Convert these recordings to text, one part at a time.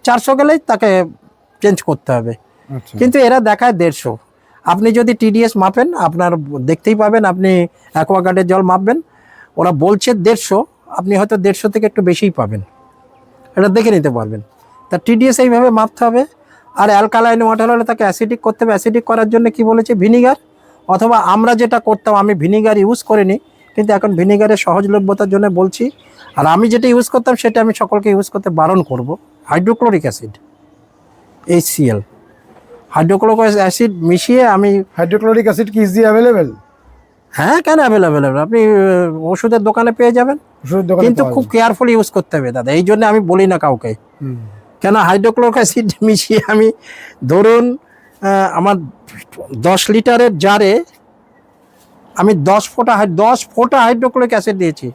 400 গেলেই তাকে চেঞ্জ করতে হবে। কিন্তু এরা দেখায় 150। আপনি যদি টিডিএস মাপেন, আপনার দেখতেই পাবেন, আপনি অ্যাকোয়াগার্ডের জল মাপবেন, ওরা বলছে 150, আপনি হয়তো 150 থেকে একটু বেশিই পাবেন, এটা দেখে নিতে পারবেন। তা টিডিএস এইভাবে মাপতে হবে। আর অ্যালকালাইন ওয়াটার হলে তাকে অ্যাসিডিক করতে হবে। অ্যাসিডিক করার জন্য কি বলেছে, ভিনিগার, অথবা আমরা যেটা করতাম, আমি ভিনিগার ইউজ করিনি, কিন্তু এখন ভিনিগারের সহজলভ্যতার জন্য বলছি। আর আমি যেটা ইউজ করতাম সেটা আমি সকলকে ইউজ করতে বারণ করব, hydrochloric acid, HCl, hydrochloric acid মিশিয়ে আমি। হাইড্রোক্লোরিক অ্যাসিড কি ইজি অ্যাভেলেবেল? হ্যাঁ, কেন অ্যাভেলেবেল, আপনি ওষুধের দোকানে পেয়ে যাবেন, কিন্তু খুব কেয়ারফুলি ইউজ করতে হবে দাদা। এই জন্য আমি বলি না কাউকে, কেন হাইড্রোক্লোরিক অ্যাসিড মিশিয়ে আমি, ধরুন আমার 10 লিটারের জারে আমি 10 ফোঁটা হাইড্রোক্লোরিক অ্যাসিড দিয়েছি।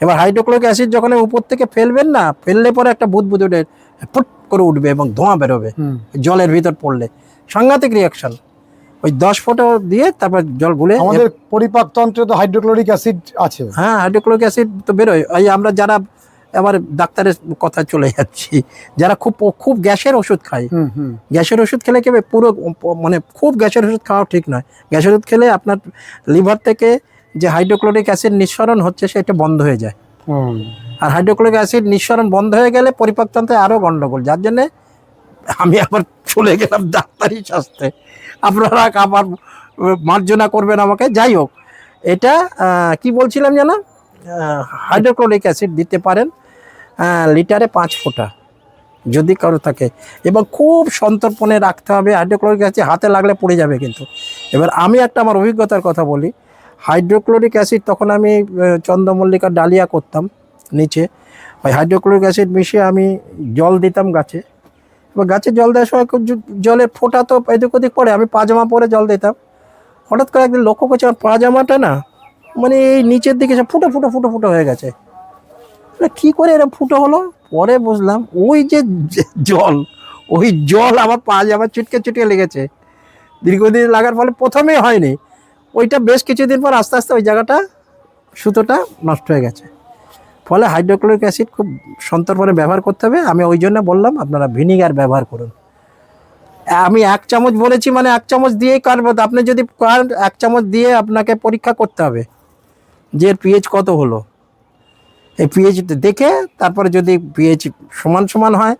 এবার হাইড্রোক্লোরিক অ্যাসিড যখন উপর থেকে ফেলবেন না, ফেললে পরে একটা বুদবুদ উঠে ফুট করে উঠবে এবং ধোঁয়া বেরোবে জলের ভিতর পড়লে, সাংঘাতিক রিয়াকশন। ওই 10 ফোঁটা দিয়ে তারপর জল গুলে। আমাদের পরিপাকতন্ত্রে তো হাইড্রোক্লোরিক অ্যাসিড আছে। হ্যাঁ, হাইড্রোক্লোরিক অ্যাসিড তো বেরোয়। এই আমরা যারা, আবার ডাক্তারের কথা চলে যাচ্ছি, যারা খুব গ্যাসের ওষুধ খায়, গ্যাসের ওষুধ খেলে কি পুরো, মানে খুব গ্যাসের ওষুধ খাওয়া ঠিক নয়। গ্যাসের ওষুধ খেলে আপনার লিভার থেকে যে হাইড্রোক্লোরিক অ্যাসিড নিঃসরণ হচ্ছে সেটা বন্ধ হয়ে যায়। আর হাইড্রোক্লোরিক অ্যাসিড নিঃসরণ বন্ধ হয়ে গেলে পরিপাকতন্ত্রে আরও গন্ডগোল। যার জন্যে আমি আবার চলে গেলাম ডাক্তারি শাস্ত্রে, আপনারা আবার মার্জনা করবেন আমাকে। যাই হোক, এটা কি বলছিলাম জানো, হাইড্রোক্লোরিক অ্যাসিড দিতে পারেন লিটারে 5 ফোঁটা যদি কারো থাকে, এবং খুব সন্তর্পণে রাখতে হবে। হাইড্রোক্লোরিক অ্যাসিড হাতে লাগলে পড়ে যাবে কিন্তু। এবার আমি একটা আমার অভিজ্ঞতার কথা বলি। হাইড্রোক্লোরিক অ্যাসিড তখন আমি চন্দ্রমল্লিকার ডালিয়া করতাম নিচে, ওই হাইড্রোক্লোরিক অ্যাসিড মিশিয়ে আমি জল দিতাম গাছে। এবার গাছে জল দেওয়ার সময় জলের ফোঁটা তো এদিক ওদিক পড়ে, আমি পাজামা পরে জল দিতাম। হঠাৎ করে একদিন লক্ষ্য করছি আমার পাজামাটা না, মানে এই নিচের দিকে সব ফুটো ফুটো ফুটো ফুটো হয়ে গেছে। কি করে এরকম ফুটো হলো, পরে বুঝলাম ওই যে জল, ওই জল আমার পাজামা চুটকে চুটকে লেগেছে। দীর্ঘদিন লাগার ফলে প্রথমেই হয়নি, ওইটা বেশ কিছুদিন পর আস্তে আস্তে ওই জায়গাটা, সুতোটা নষ্ট হয়ে গেছে। ফলে হাইড্রোক্লোরিক অ্যাসিড খুব সন্তর্পণে ব্যবহার করতে হবে। আমি ওই জন্য বললাম আপনারা ভিনিগার ব্যবহার করুন। আমি 1 চামচ বলেছি, মানে 1 চামচ দিয়েই কাটবো। আপনি যদি 1 চামচ দিয়ে আপনাকে পরীক্ষা করতে হবে যে পিএইচ কত হলো। এই পিএইচ দেখে তারপরে যদি পিএইচ সমান সমান হয়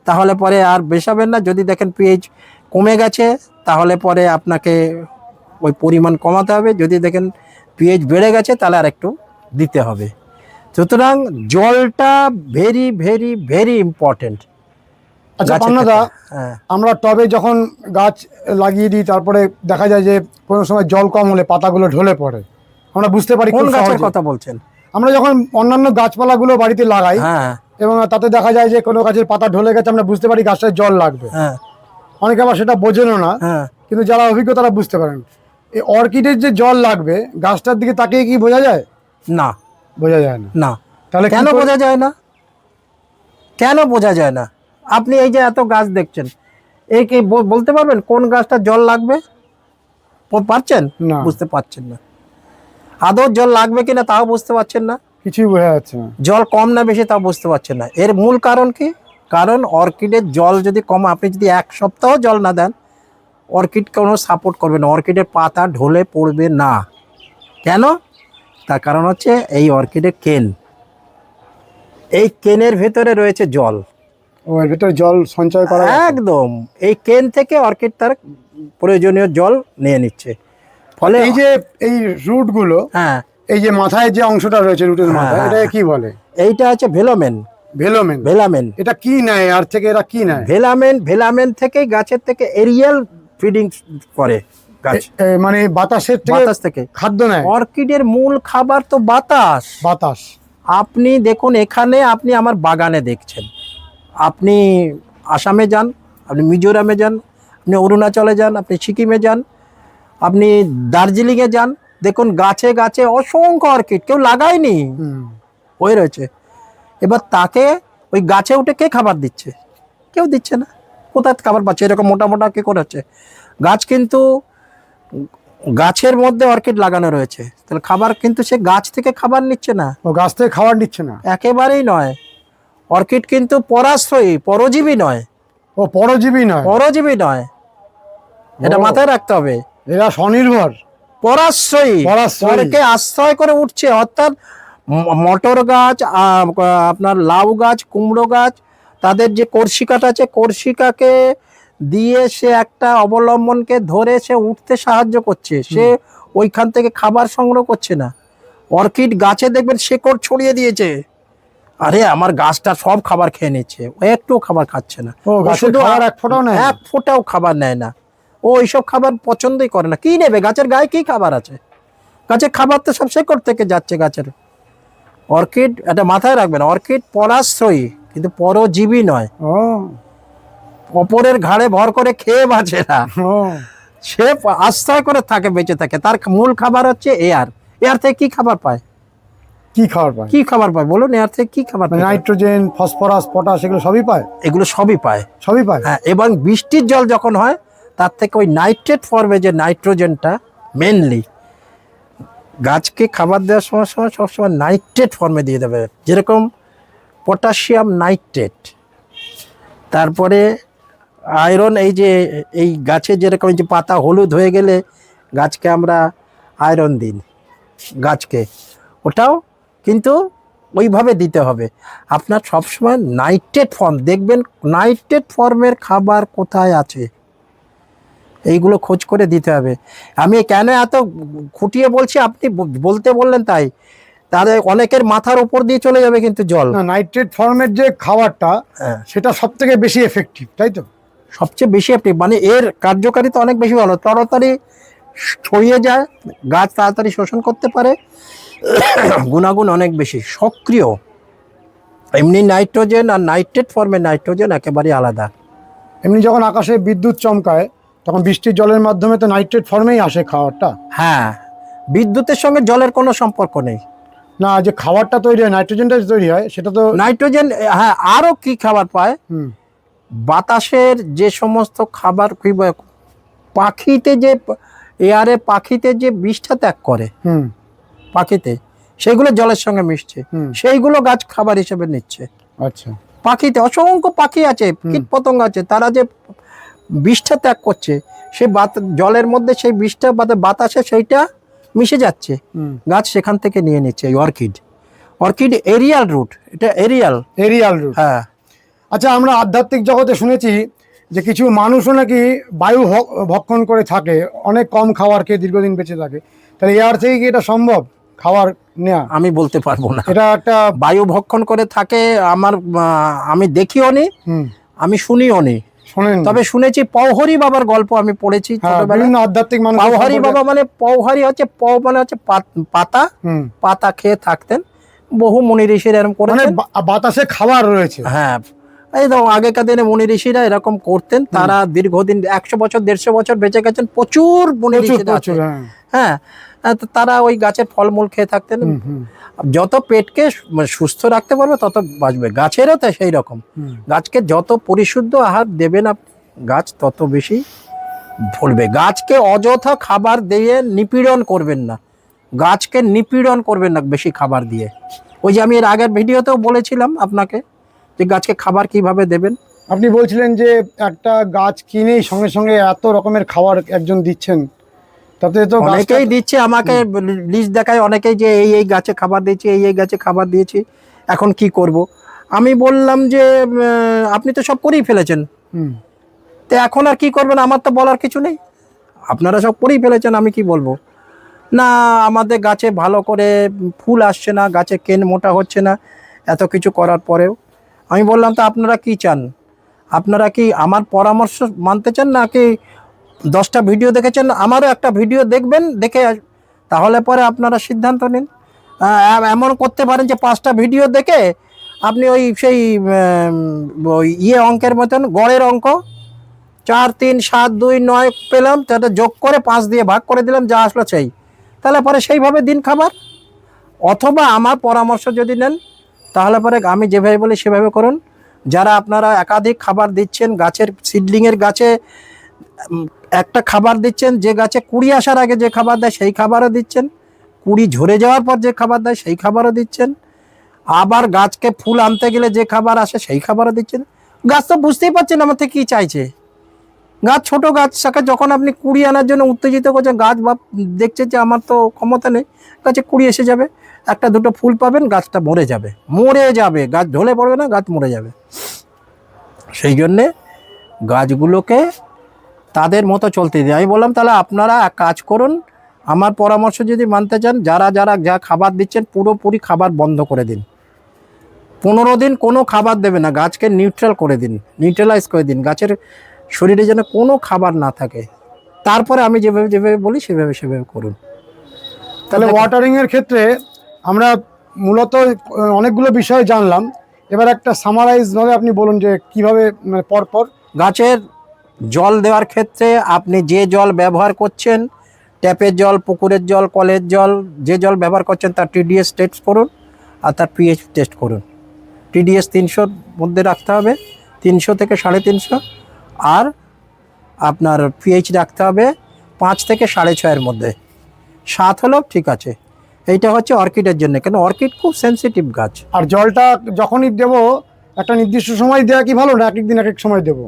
তাহলে পরে আর বেশাবেন না। যদি দেখেন পিএইচ কমে গেছে তাহলে পরে আপনাকে ওই পরিমাণ কমাতে হবে। যদি দেখেন পিএইচ বেড়ে গেছে তাহলে আর একটু দিতে হবে। সুতরাং জলটা ভেরি ভেরি ভেরি ইম্পর্টেন্ট। আচ্ছা পান্নাদা, আমরা টবে যখন গাছ লাগিয়ে দিই, তারপরে দেখা যায় যে কোনো সময় জল কম হলে পাতাগুলো ঢলে পড়ে, আমরা বুঝতে পারি। কোন গাছের কথা বলছেন? আমরা যখন অন্যান্য গাছপালাগুলো বাড়িতে লাগাই এবং তাতে দেখা যায় যে কোনো গাছের পাতা ঢলে গেছে, আমরা বুঝতে পারি গাছটায় জল লাগবে। অনেকে আবার সেটা বোঝেনও না, কিন্তু যারা অভিজ্ঞ তারা বুঝতে পারেন। এই অর্কিডের যে জল লাগবে, গাছটার দিকে তাকিয়ে কি বোঝা যায়? না, বোঝা যায় না। না। তাহলে কেন বোঝা যায় না? কেন বোঝা যায় না? আপনি এই যে এত গাছ দেখছেন, এই কি বলতে পারবেন কোন গাছটা জল লাগবে? পারছেন? বুঝতে পারছেন না। আদৌ জল লাগবে কিনা তাও বুঝতে পারছেন না, কিছুই বোঝা যাচ্ছে না। জল কম না বেশি তাও বুঝতে পারছেন না। এর মূল কারণ কি? কারণ অর্কিডের জল যদি কম, আপনি যদি 1 সপ্তাহ জল না দেন, অর্কিড কোনো সাপোর্ট করবে না, অর্কিডের পাতা ঢলে পড়বে না। কেন? তার কারণ হচ্ছে এই অর্কিডের কেন, এই কেনের ভেতরে রয়েছে জল। এর ভিতরে জল সঞ্চয় করা একদম, এই কেন থেকে অর্কিড তার প্রয়োজনীয় জল নিয়ে নিচ্ছে। ফলে এই যে এই রুট গুলো, এই যে মাথায় যে অংশটা রয়েছে রুটের মাথায়, এটা কি বলে? এইটা হচ্ছে ভেলোমেন। ভেলোমেন, ভেলামেন। এটা কি নেয় আর থেকে? এরা কি নেয়? ভেলামেন থেকে গাছের থেকে এরিয়াল ফিডিং করে গাছ, মানে বাতাস থেকে খাদ্য নেয়। অর্কিডের মূল খাবার তো বাতাস। বাতাস। আপনি দেখুন, এখানে আপনি আমার বাগানে দেখছেন, আপনি আসামে যান, আপনি মিজোরামে যান, আপনি অরুণাচলে যান, আপনি সিকিমে যান, আপনি দার্জিলিংয়ে যান, দেখুন গাছে গাছে অসংখ্য অর্কিড, কেউ লাগায়নি, হয়ে রয়েছে। এবার তাকে ওই গাছে উঠে কে খাবার দিচ্ছে? কেউ দিচ্ছে না। কোথায় খাবার পাচ্ছে? এরকম মোটা মোটা কে করে হচ্ছে গাছ, কিন্তু গাছের মধ্যে অর্কিড লাগানো রয়েছে, তাহলে খাবার কিন্তু সে গাছ থেকে খাবার নিচ্ছে না। ও গাছ থেকে খাবার নিচ্ছে না? একেবারেই নয়। অর্কিড কিন্তু পরাশ্রয়ী, পরজীবী নয়। ও পরজীবী নয়, পরজীবী নয়, এটা মাথায় রাখতে হবে। এরা স্বনির্ভর, পরাশ্রয়ী, পরকে আশ্রয় করে উঠছে। অর্থাৎ মটর গাছ, আপনার লাউ গাছ, কুমড়ো গাছ, তাদের যে কর্ষিকাটা আছে, কর্ষিকাকে দিয়ে সে একটা অবলম্বনকে ধরে সে উঠতে সাহায্য করছে। সে ওইখান থেকে খাবার সংগ্রহ করছে না। অর্কিড গাছে দেখবেন শেকড় ছড়িয়ে দিয়েছে, আরে আমার গাছটা সব খাবার খেয়ে নিচ্ছে, ও একটুও খাবার খাচ্ছে না। শুধু এক ফোঁটাও খাবার নেয় না। ও এইসব খাবার পছন্দই করে না। কি নেবে? গাছের গায়ে কি খাবার আছে? গাছের খাবার তো সব শেকড় থেকে যাচ্ছে গাছের। অর্কিড, এটা মাথায় রাখবেন, অর্কিড পরাশ্রয়ী কিন্তু পরজীবী নয়। অপরের ঘাড়ে ভর করে খেয়ে বাঁচে না, সে আশ্রয় করে থাকে, বেঁচে থাকে। তার মূল খাবার হচ্ছে এয়ার। এয়ার থেকে কি খাবার পায়? কি খাবার পায়? কি খাবার পায় বলুন? এয়ার থেকে কি খাবার পায়? নাইট্রোজেন, ফসফরাস, পটাশ, এগুলো সবই পায়। এগুলো সবই পায়, সবই পায়। হ্যাঁ। এবং বৃষ্টির জল যখন হয় তার থেকে ওই নাইট্রেট ফর্মে যে নাইট্রোজেনটা মেনলি গাছকে খাবার দেওয়ার সময় সবসময় নাইট্রেট ফর্মে দিয়ে দেবে, যেরকম পটাশিয়াম নাইট্রেট, তারপরে আয়রন। এই যে এই গাছে যেরকম যে পাতা হলুদ হয়ে গেলে গাছকে আমরা আয়রন দিই গাছকে, ওটাও কিন্তু ওইভাবে দিতে হবে। আপনার সবসময় নাইট্রেট ফর্ম দেখবেন, নাইট্রেট ফর্মের খাবার কোথায় আছে এইগুলো খোঁজ করে দিতে হবে। আমি কেন এত খুঁটিয়ে বলছি, আপনি বলতে বললেন তাই, তাদের অনেকের মাথার উপর দিয়ে চলে যাবে কিন্তু জল। নাইট্রেট ফর্মের যে খাবারটা, সেটা সব থেকে বেশি এফেক্টিভ, তাই তো? সবচেয়ে বেশি এফেক্টিভ, মানে এর কার্যকারিতা অনেক বেশি ভালো, তাড়াতাড়ি ছড়িয়ে যায়, গাছ তাড়াতাড়ি শোষণ করতে পারে, গুণাগুণ অনেক বেশি, সক্রিয়। এমনি নাইট্রোজেন আর নাইট্রেট ফর্মের নাইট্রোজেন একেবারে আলাদা। এমনি যখন আকাশে বিদ্যুৎ চমকায় তখন বৃষ্টির জলের মাধ্যমে তো নাইট্রেট ফর্মেই আসে খাবারটা। হ্যাঁ, বিদ্যুতের সঙ্গে জলের কোনো সম্পর্ক নেই। না, যে খাবারটা তৈরি হয়, নাইট্রোজেনটা তৈরি হয়, সেটা তো নাইট্রোজেন। হ্যাঁ, আরও কি খাবার পায়? বাতাসের যে সমস্ত খাবার, পাখিতে যে এয়ারে পাখিতে যে বিষটা ত্যাগ করে পাখিতে, সেগুলো জলের সঙ্গে মিশছে, সেইগুলো গাছ খাবার হিসেবে নিচ্ছে। আচ্ছা, পাখিতে অসংখ্য পাখি আছে, কীট পতঙ্গ আছে, তারা যে বিষটা ত্যাগ করছে, সে জলের মধ্যে সেই বিষটা বাতাসে সেইটা মিশে যাচ্ছে, গাছ সেখান থেকে নিয়ে নিচ্ছে। এই অর্কিড এরিয়াল রুট, এটা এরিয়াল রুট। হ্যাঁ। আচ্ছা, আমরা আধ্যাত্মিক জগতে শুনেছি যে কিছু মানুষও নাকি বায়ু ভক্ষণ করে থাকে, অনেক কম খাবার খেয়ে দীর্ঘদিন বেঁচে থাকে। তাহলে এয়ার থেকে কি এটা সম্ভব খাবার নেওয়া? আমি বলতে পারবো না, এটা একটা বায়ু ভক্ষণ করে থাকে। আমি দেখিও নি, আমি শুনিও নি, তবে শুনেছি। পৌহরি বাবার গল্প আমি পড়েছি ছোটবেলায়। আধ্যাত্মিক মানুষ, পৌহরি বাবা মানে, পৌহরি হচ্ছে মানে হচ্ছে পাতা খেয়ে থাকতেন। বহু মুনি ঋষিরা এরকম করেছেন, বাতাসে খাবার রয়েছে। হ্যাঁ, এই তো আগেকার দিনে মুনি ঋষিরা এরকম করতেন। তারা দীর্ঘদিন 100 বছর 150 বছর বেঁচে গেছেন, প্রচুর মুনি ঋষিরা আছে। হ্যাঁ, তারা ওই গাছের ফলমূল খেয়ে থাকতেন। যত পেটকে সুস্থ রাখতে পারবে তত বাঁচবে। গাছেরও তো সেই রকম, গাছকে যত পরিশুদ্ধ আহার দেবেন গাছ তত বেশি ফলবে। গাছকে অযথা খাবার দিয়ে নিপীড়ন করবেন না, গাছকে নিপীড়ন করবেন না বেশি খাবার দিয়ে। ওই যে আমি এর আগের ভিডিওতেও বলেছিলাম আপনাকে যে গাছকে খাবার কিভাবে দেবেন। আপনি বলছিলেন যে একটা গাছ কিনেই সঙ্গে সঙ্গে এত রকমের খাবার একজন দিচ্ছেন, তাতে তো অনেকেই দিচ্ছে, আমাকে লিস্ট দেখায় অনেকেই যে এই গাছে খাবার দিয়েছি, এই গাছে খাবার দিয়েছি, এখন কি করব। আমি বললাম যে আপনি তো সব করেই ফেলেছেন, তো এখন আর কি করবেন? আমার তো বলার কিছু নেই, আপনারা সব করেই ফেলেছেন, আমি কি বলবো। না, আমাদের গাছে ভালো করে ফুল আসছে না, গাছে কেন মোটা হচ্ছে না, এত কিছু করার পরেও। আমি বললাম তো আপনারা কি চান? আপনারা কি আমার পরামর্শ মানতে চান, নাকি 10টা ভিডিও দেখেছেন, আমারও একটা ভিডিও দেখবেন, দেখে তাহলে পরে আপনারা সিদ্ধান্ত নিন। এমন করতে পারেন যে 5টা ভিডিও দেখে আপনি ওই সেই অঙ্কের মতন, গড়ের অঙ্ক 4, 3, 7, 2, 9 পেলাম, তাটা যোগ করে 5 দিয়ে ভাগ করে দিলাম, যা আসলো সেই, তাহলে পরে সেইভাবে দিন খাবার। অথবা আমার পরামর্শ যদি নেন তাহলে পরে আমি যেভাবে বলি সেভাবে করুন। যারা আপনারা একাধিক খাবার দিচ্ছেন, গাছের সিডলিংয়ের গাছে একটা খাবার দিচ্ছেন, যে গাছে কুড়ি আসার আগে যে খাবার দেয় সেই খাবারও দিচ্ছেন, কুড়ি ঝরে যাওয়ার পর যে খাবার দেয় সেই খাবারও দিচ্ছেন, আবার গাছকে ফুল আনতে গেলে যে খাবার আসে সেই খাবারও দিচ্ছেন। গাছ তো বুঝতেই পারছেন আমার থেকে কি চাইছে। গাছ ছোট গাছটাকে যখন আপনি কুড়ি আনার জন্য উত্তেজিত করছেন, গাছ বা দেখছে যে আমার তো ক্ষমতা নেই, গাছে কুড়ি এসে যাবে, একটা দুটো ফুল পাবেন, গাছটা মরে যাবে, গাছ ঢলে পড়বে না, গাছ মরে যাবে। সেই জন্যে গাছগুলোকে তাদের মতো চলতে দিই। আমি বললাম তাহলে আপনারা এক কাজ করুন, আমার পরামর্শ যদি মানতে চান, যারা যা খাবার দিচ্ছেন পুরোপুরি খাবার বন্ধ করে দিন। 15 দিন কোনো খাবার দেবে না, গাছকে নিউট্রাল করে দিন, নিউট্রালাইজ করে দিন, গাছের শরীরে যেন কোনো খাবার না থাকে। তারপরে আমি যেভাবে বলি সেভাবে করুন। তাহলে ওয়াটারিং এর ক্ষেত্রে আমরা মূলত অনেকগুলো বিষয় জানলাম। এবার একটা সামারাইজ ভাবে আপনি বলুন যে কিভাবে পরপর গাছের জল দেওয়ার ক্ষেত্রে আপনি যে জল ব্যবহার করছেন, ট্যাপের জল, পুকুরের জল, কলের জল, যে জল ব্যবহার করছেন তার টিডিএস টেস্ট করুন আর তার পিএইচ টেস্ট করুন। টিডিএস 300-র মধ্যে রাখতে হবে, 300 থেকে 350, আর আপনার পিএইচ রাখতে হবে 5 থেকে 6.5-এর মধ্যে। 7 হলেও ঠিক আছে। এইটা হচ্ছে অর্কিডের জন্য, কেন অর্কিড খুব সেন্সিটিভ গাছ। আর জলটা যখনই দেবো একটা নির্দিষ্ট সময় দেওয়া কি ভালো, না এক এক দিন এক এক সময় দেবো?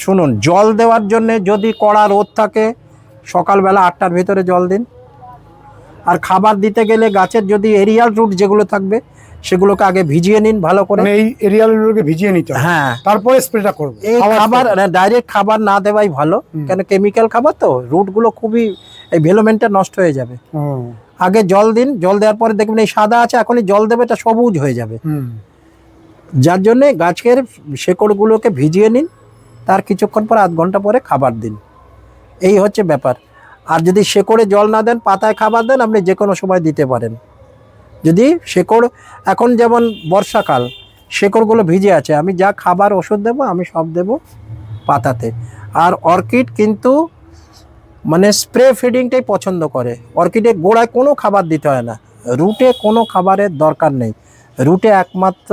শুনুন, জল দেওয়ার জন্যে যদি কড়া রোদ থাকে সকালবেলা 8টার ভিতরে জল দিন। আর খাবার দিতে গেলে গাছের যদি এরিয়াল রুট যেগুলো থাকবে সেগুলোকে আগে ভিজিয়ে নিন ভালো করে। এই এরিয়ালগুলোকে ভিজিয়ে নিতে হবে, হ্যাঁ, তারপরে স্প্রেটা করব। এই খাবার ডাইরেক্ট খাবার না দেওয়াই ভালো, কেন কেমিক্যাল খাবার তো রুটগুলো খুবই এই ভেলোমেন্টটা নষ্ট হয়ে যাবে। আগে জল দিন, জল দেওয়ার পরে দেখবেন এই সাদা আছে, এখনই জল দেবে এটা সবুজ হয়ে যাবে। যার জন্যে গাছের শেকড়গুলোকে ভিজিয়ে নিন, তার কিছুক্ষণ পর আধ ঘন্টা পরে খাবার দিন। এই হচ্ছে ব্যাপার। আর যদি শেকড়ে জল না দেন, পাতায় খাবার দেন, আপনি যে কোনো সময় দিতে পারেন। যদি শেকড়, এখন যেমন বর্ষাকাল, শেকড়গুলো ভিজে আছে, আমি যা খাবার ওষুধ দেবো আমি সব দেব পাতাতে। আর অর্কিড কিন্তু মানে স্প্রে ফিডিংটাই পছন্দ করে। অর্কিডের গোড়ায় কোনো খাবার দিতে হয় না, রুটে কোনো খাবারের দরকার নেই। রুটে একমাত্র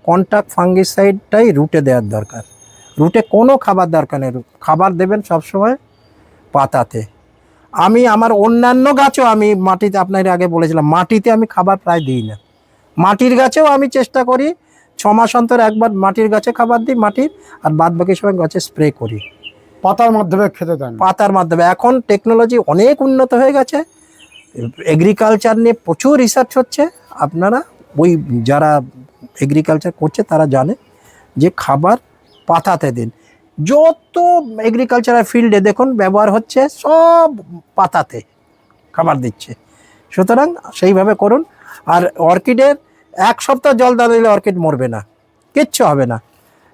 কন্টাক্ট ফাঙ্গিসাইডটাই রুটে দেওয়ার দরকার, রুটে কোনো খাবার দরকার নেই। খাবার দেবেন সবসময় পাতাতে। আমি আমার অন্যান্য গাছও আমি মাটিতে, আপনার আগে বলেছিলাম, মাটিতে আমি খাবার প্রায় দিই না। মাটির গাছেও আমি চেষ্টা করি 6 মাস অন্তর একবার মাটির গাছে খাবার দিই মাটির, আর বাদ বাকি সময় গাছে স্প্রে করি। পাতার মাধ্যমে খেতে দেন? পাতার মাধ্যমে। এখন টেকনোলজি অনেক উন্নত হয়ে গেছে, এগ্রিকালচার নিয়ে প্রচুর রিসার্চ হচ্ছে। আপনারা ওই যারা এগ্রিকালচার করছে তারা জানে যে খাবার পাতাতে দিন। যত এগ্রিকালচারাল ফিল্ডে দেখুন ব্যবহার হচ্ছে সব পাতাতে খাবার দিচ্ছে, সুতরাং সেইভাবে করুন। আর অর্কিডের 1 সপ্তাহ জল না দিলে অর্কিড মরবে না, কিচ্ছু হবে না।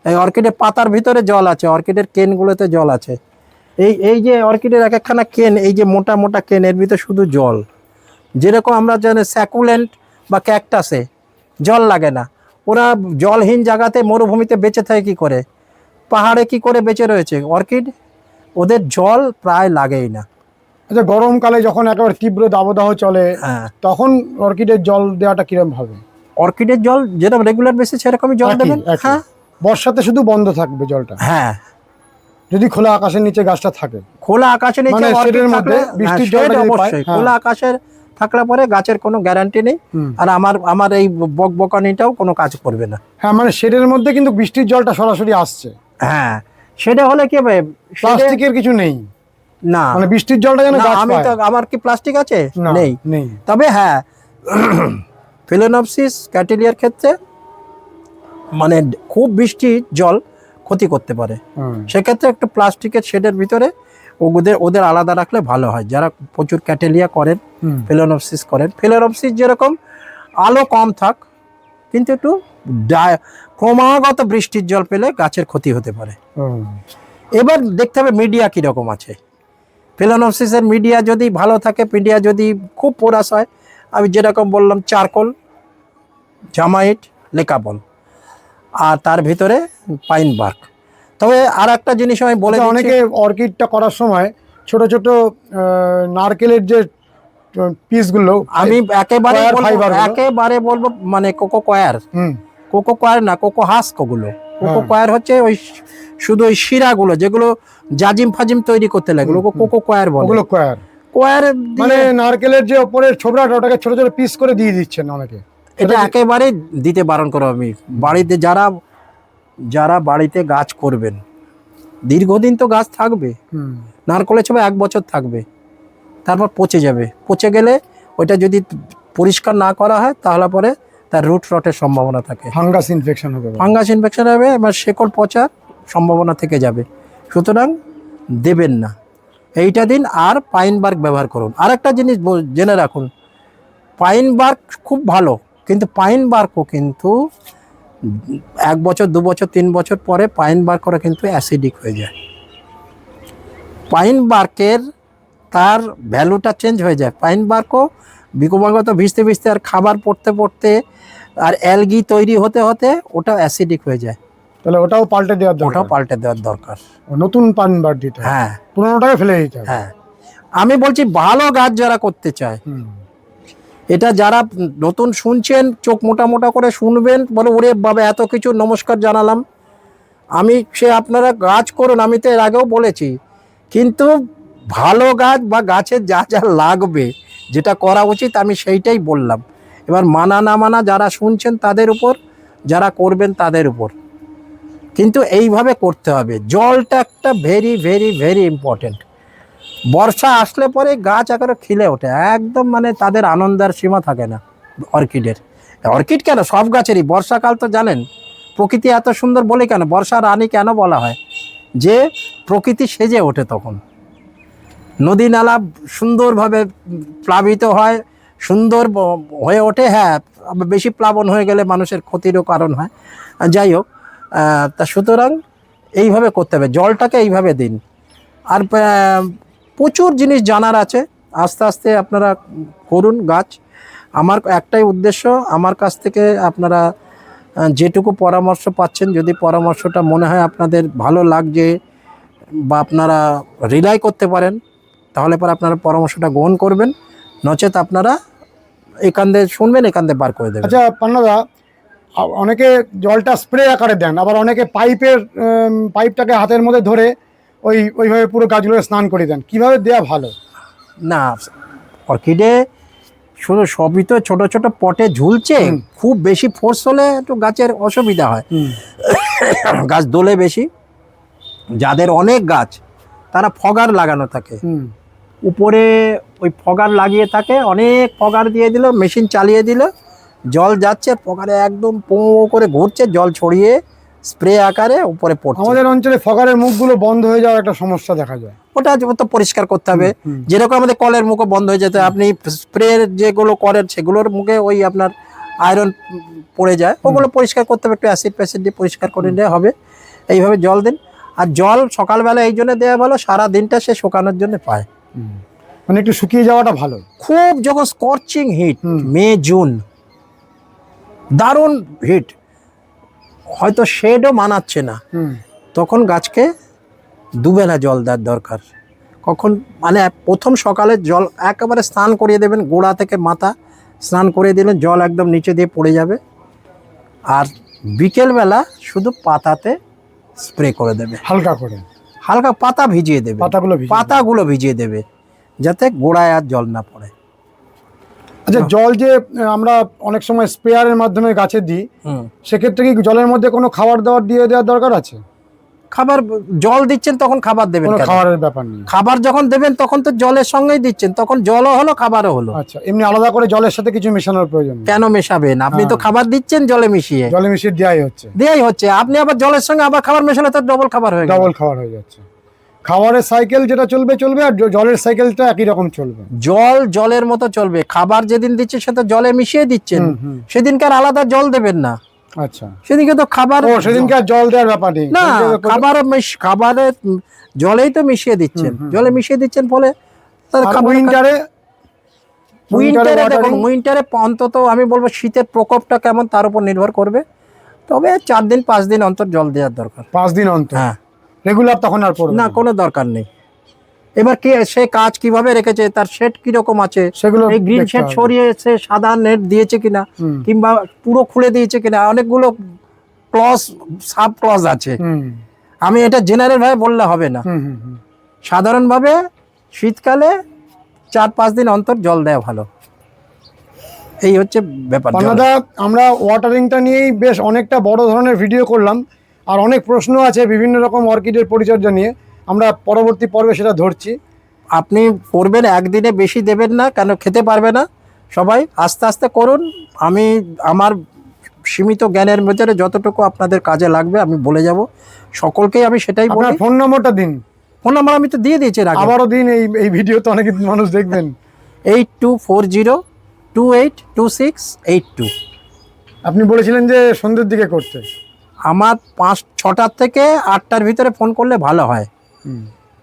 এই অর্কিডের পাতার ভিতরে জল আছে, অর্কিডের কেনগুলোতে জল আছে। এই যে অর্কিডের এক একখানা কেন, এই যে মোটা মোটা কেন, এর ভিতরে শুধু জল। যেরকম আমরা জানি স্যাকুলেন্ট বা ক্যাকটাসে জল লাগে না, ওরা জলহীন জায়গাতে মরুভূমিতে বেঁচে থাকে কি করে, পাহাড়ে কি করে বেঁচে রয়েছে। অর্কিড, ওদের জল প্রায় লাগেই না। আচ্ছা, গরমকালে যখন একেবারে তীব্র দাবদাহ চলে, তখন অর্কিডের জল দেওয়াটা কিরকম ভাবে? অর্কিডের জল যেরকম রেগুলার বেসিস সেরকমই জল দেবেন। হ্যাঁ, বর্ষাতে শুধু বন্ধ থাকবে জলটা? হ্যাঁ, যদি খোলা আকাশের নিচে গাছটা থাকে। খোলা আকাশের নিচে শেডের মধ্যে বৃষ্টির জল অবশ্যই। খোলা আকাশের থাকলে পরে গাছের কোনো গ্যারান্টি নেই, আর আমার এই বকবকানিটাও কোনো কাজ করবে না। হ্যাঁ, মানে শেডের মধ্যে কিন্তু বৃষ্টির জলটা সরাসরি আসছে। হ্যাঁ, সেটা হলে কি হবে, প্লাস্টিকের কিছু নেই না, মানে বৃষ্টির জলটা যেন গাছ আমি তো, আমার কি প্লাস্টিক আছে? নেই। তবে হ্যাঁ, ফেলেনপসিস ক্যাটেলিয়ার ক্ষেত্রে মানে খুব বৃষ্টির জল ক্ষতি করতে পারে, সেক্ষেত্রে একটু প্লাস্টিকের শেডের ভিতরে ওদের আলাদা রাখলে ভালো হয়। যারা প্রচুর ক্যাটেলিয়া করেন, ফেলেনপসিস করেন, ফেলেনপসিস যেরকম আলো কম থাক, কিন্তু একটু ক্রমাগত বৃষ্টির জল পেলে গাছের ক্ষতি হতে পারে। এবার দেখতে হবে মিডিয়া কীরকম আছে। ফেলেনপসিসের মিডিয়া যদি ভালো থাকে, মিডিয়া যদি খুব পোরাস হয়, আমি যেরকম বললাম চারকোল, জামাইট, লেকাবল, আর তার ভিতরে পাইন বার্ক। তবে আর একটা জিনিস আমি বলে, অনেকে অর্কিডটা করার সময় ছোট ছোট নারকেলের যে পিসগুলো, আমি একেবারে বলবো মানে কোকো কয়ার না, কোকো হাস্ক, ওগুলো কোকো কয়ার হচ্ছে ওই শুধু ওই শিরাগুলো যেগুলো জাজিম ফাজিম তৈরি করতে লাগে, কোকো কয়ার বলে। কয়ার মানে নারকেলের যে উপরের ছোবড়াটা, ওটাকে ছোট ছোট পিস করে দিয়ে দিচ্ছেন অনেকে। এটা একেবারেই দিতে বারণ করো। আমি বাড়িতে যারা বাড়িতে গাছ করবেন, দীর্ঘদিন তো গাছ থাকবে, নারকলের ছবে 1 বছর থাকবে, তারপর পচে যাবে। পচে গেলে ওইটা যদি পরিষ্কার না করা হয় তাহলে পরে তার রুট রটের সম্ভাবনা থাকে, ফাঙ্গাস ইনফেকশন হবে, এবার শেকড় পচার সম্ভাবনা থেকে যাবে। সুতরাং দেবেন না, এইটা দিন। আর পাইন বার্ক ব্যবহার করুন। আর একটা জিনিস জেনে রাখুন, পাইন বার্ক খুব ভালো, কিন্তু পাইন বার্কও কিন্তু 1 বছর 2 বছর 3 বছর পরে পাইন বার্ক করা কিন্তু অ্যাসিডিক হয়ে যায়। পাইন বার্কের তার ভ্যালুটা চেঞ্জ হয়ে যায়। পাইন বার্কও বিকমাগত ভিজতে ভিজতে আর খাবার পড়তে পড়তে আর অ্যালগি তৈরি হতে হতে ওটা অ্যাসিডিক হয়ে যায়। তাহলে ওটাও পাল্টে দেওয়ার দরকার। নতুন পাইন বার্ক দিতে, হ্যাঁ, পুরোনোটাকে ফেলে দিতে। হ্যাঁ, আমি বলছি ভালো গাছ যারা করতে চায়, এটা যারা নতুন শুনছেন চোখ মোটা মোটা করে শুনবেন, বলে ওরে বাবা এত কিছু নমস্কার জানালাম। আপনারা গাছ করুন, আমি তো এর আগেও বলেছি, কিন্তু ভালো গাছ বা গাছের যা যা লাগবে, যেটা করা উচিত আমি সেইটাই বললাম। এবার মানা না মানা যারা শুনছেন তাদের উপর, যারা করবেন তাদের উপর, কিন্তু এইভাবে করতে হবে। জলটা একটা ভেরি ভেরি ভেরি ইম্পর্টেন্ট। বর্ষা আসলে পরে গাছ একেবারে খিলে ওঠে একদম, মানে তাদের আনন্দের সীমা থাকে না। অর্কিড কেন, সব গাছেরই বর্ষাকাল তো জানেন প্রকৃতি এত সুন্দর বলে কেন বর্ষা রানী কেন বলা হয়, যে প্রকৃতি সেজে ওঠে তখন, নদী নালা সুন্দরভাবে প্লাবিত হয়, সুন্দর হয়ে ওঠে। হ্যাঁ, বেশি প্লাবন হয়ে গেলে মানুষের ক্ষতিরও কারণ হয়। যাই হোক, তা সুতরাং এইভাবে করতে হবে, জলটাকে এইভাবে দিন। আর প্রচুর জিনিস জানার আছে, আস্তে আস্তে আপনারা করুন গাছ। আমার একটাই উদ্দেশ্য, আমার কাছ থেকে আপনারা যেটুকু পরামর্শ পাচ্ছেন, যদি পরামর্শটা মনে হয় আপনাদের ভালো লাগছে বা আপনারা রিলাই করতে পারেন, তাহলে পরে আপনারা পরামর্শটা গ্রহণ করবেন, নচেত আপনারা এখান থেকে শুনবেন, এখান থেকে বার করে দেবেন। আচ্ছা পান্নাদা, অনেকে জলটা স্প্রে আকারে দেন, আবার অনেকে পাইপটাকে হাতের মধ্যে ধরে ওইভাবে পুরো গাছগুলো স্নান করে দেন, কিভাবে দেওয়া ভালো? না, অর্কিডে শুধু সবই তো ছোট ছোট পটে ঝুলছে, খুব বেশি ফোর্স হলে একটু গাছের অসুবিধা হয়, গাছ দোলে বেশি। যাদের অনেক গাছ তারা ফগার লাগানো থাকে, উপরে ওই ফগার লাগিয়ে থাকে, অনেক ফগার দিয়ে দিল, মেশিন চালিয়ে দিল, জল যাচ্ছে ফগারে একদম পো করে ঘুরছে, জল ছড়িয়ে স্প্রে আকারে উপরে পড়ছে। আমাদের অঞ্চলে ফগারের মুখগুলো বন্ধ হয়ে যাওয়ার একটা সমস্যা দেখা যায়, ওটা তো পরিষ্কার করতে হবে। যেরকম আমাদের কলের মুখও বন্ধ হয়ে যেতে, আপনি স্প্রের যেগুলো করেন সেগুলোর মুখে ওই আপনার আয়রন পড়ে যায়, ওগুলো পরিষ্কার করতে হবে, একটু অ্যাসিড ফ্যাসিড দিয়ে পরিষ্কার করে নিলে হবে। এইভাবে জল দিন। আর জল সকালবেলা এই জন্য দেওয়া ভালো, সারা দিনটা সে শুকানোর জন্য পায়, মানে একটু শুকিয়ে যাওয়াটা ভালো। খুব যখন স্কর্চিং হিট, মে জুন দারুণ হিট, হয়তো শেডও মানাচ্ছে না, তখন গাছকে দুবেলা জল দেওয়ার দরকার। কখন, মানে প্রথম সকালে জল একেবারে স্নান করিয়ে দেবেন, গোড়া থেকে মাথা স্নান করিয়ে দিলেন, জল একদম নিচে দিয়ে পড়ে যাবে। আর বিকেলবেলা শুধু পাতাতে স্প্রে করে দেবে, হালকা পাতা ভিজিয়ে দেবে, পাতাগুলো ভিজিয়ে দেবে, যাতে গোড়ায় আর জল না পড়ে। আচ্ছা, জল যে আমরা অনেক সময় স্প্রেয়ারের মাধ্যমে গাছে দিই, সেক্ষেত্রে কি জলের মধ্যে কোনো খাবার দাবার দিয়ে দেওয়ার দরকার আছে? খাবার জল দিচ্ছেন তখন খাবার দেবেন, খাবারের ব্যাপার নেই। খাবার যখন দেবেন তখন তো জলের সঙ্গেই দিচ্ছেন, তখন জলও হলো খাবারও হলো। আচ্ছা, এমনি আলাদা করে জলের সাথে কিছু মেশানোর প্রয়োজন কেন মেশাবেন? আপনি তো খাবার দিচ্ছেন জলে মিশিয়ে দেয়াই হচ্ছে, আপনি আবার জলের সঙ্গে আবার খাবার মেশালে তো ডবল খাবার হয়ে যাচ্ছে। খাবারের সাইকেল যেটা চলবে, আর জলের সাইকেলটা একই রকম চলবে। জল জলের মতো চলবে, খাবার যেদিন দিচ্ছে সেটা জলে মিশিয়ে দিচ্ছেন, সেদিনকার আলাদা জল দেবেন না। আচ্ছা, সেদিনকে তো খাবার, সেদিনকে জল দেওয়ার ব্যাপার নেই না, খাবারের জলেই তো মিশিয়ে দিচ্ছেন, জলে মিশিয়ে দিচ্ছেন, ফলে উইন্টারে অন্তত আমি বলবো শীতের প্রকোপটা কেমন তার উপর নির্ভর করবে, তবে 4 দিন 5 দিন অন্তর জল দেওয়ার দরকার। 5 দিন অন্তর? হ্যাঁ, রেগুলার তখন আর না, কোনো দরকার নেই। এবার কি সে কাজ কিভাবে রেখেছে, তার শেড কিরকম আছে, সেগুলো এই গ্রিন শেড সরিয়ে সে সাদা নেট দিয়েছে কিনা, কিংবা পুরো খুলে দিয়েছে কিনা, অনেকগুলো ক্লজ সাব ক্লজ আছে। আমি এটা জেনারেল ভাবে বললে হবে না, সাধারণভাবে শীতকালে 4-5 দিন অন্তর জল দেওয়া ভালো। এই হচ্ছে ব্যাপার। পান্নাদা, আমরা ওয়াটারিংটা নিয়েই বেশ অনেকটা বড় ধরনের ভিডিও করলাম, আর অনেক প্রশ্ন আছে বিভিন্ন রকম অর্কিডের পরিচর্যা নিয়ে, আমরা পরবর্তী পর্বে সেটা ধরছি। আপনি করবেন, একদিনে বেশি দেবেন না, কেন খেতে পারবে না সবাই, আস্তে আস্তে করুন। আমি আমার সীমিত জ্ঞানের ভিতরে যতটুকু আপনাদের কাজে লাগবে আমি বলে যাব, সকলকেই আমি সেটাই বলি। আপনার ফোন নম্বরটা দিন। ফোন নাম্বার আমি তো দিয়ে দিয়েছি, আবারও দিন, এই ভিডিও তো অনেক মানুষ দেখবেন। 8240282682। আপনি বলেছিলেন যে সন্ধ্যের দিকে করতে। আমার 5-6টার থেকে 8টার ভিতরে ফোন করলে ভালো হয়,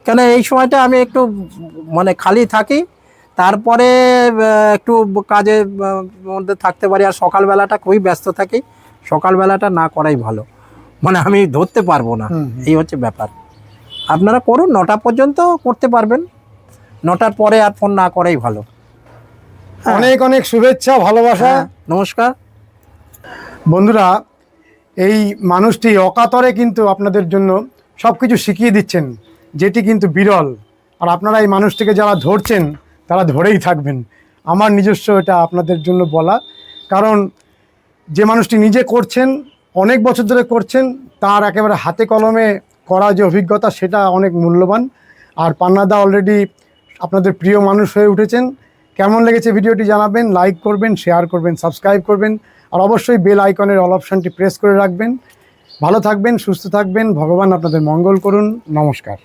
কেন এই সময়টা আমি একটু মানে খালি থাকি, তারপরে একটু কাজের মধ্যে থাকতে পারি, আর সকালবেলাটা খুবই ব্যস্ত থাকি, সকালবেলাটা না করাই ভালো, মানে আমি ধরতে পারবো না, এই হচ্ছে ব্যাপার। আপনারা করুন, 9টা পর্যন্ত করতে পারবেন, 9টার পরে আর ফোন না করাই ভালো। অনেক অনেক শুভেচ্ছা, ভালোবাসা, নমস্কার বন্ধুরা। এই মানুষটি অকাতরে কিন্তু আপনাদের জন্য সব কিছু শিখিয়ে দিচ্ছেন, যেটি কিন্তু বিরল। আর আপনারা এই মানুষটিকে যারা ধরছেন তারা ধরেই থাকবেন, আমার নিজস্ব এটা আপনাদের জন্য বলা। কারণ যে মানুষটি নিজে করছেন, অনেক বছর ধরে করছেন, তার একেবারে হাতে কলমে করা যে অভিজ্ঞতা সেটা অনেক মূল্যবান। আর পান্নাদা অলরেডি আপনাদের প্রিয় মানুষ হয়ে উঠেছেন। কেমন লেগেছে ভিডিওটি জানাবেন, লাইক করবেন, শেয়ার করবেন, সাবস্ক্রাইব করবেন, আর অবশ্যই বেল আইকনের অল অপশানটি প্রেস করে রাখবেন। ভালো থাকবেন, সুস্থ থাকবেন, ভগবান আপনাদের মঙ্গল করুন। নমস্কার।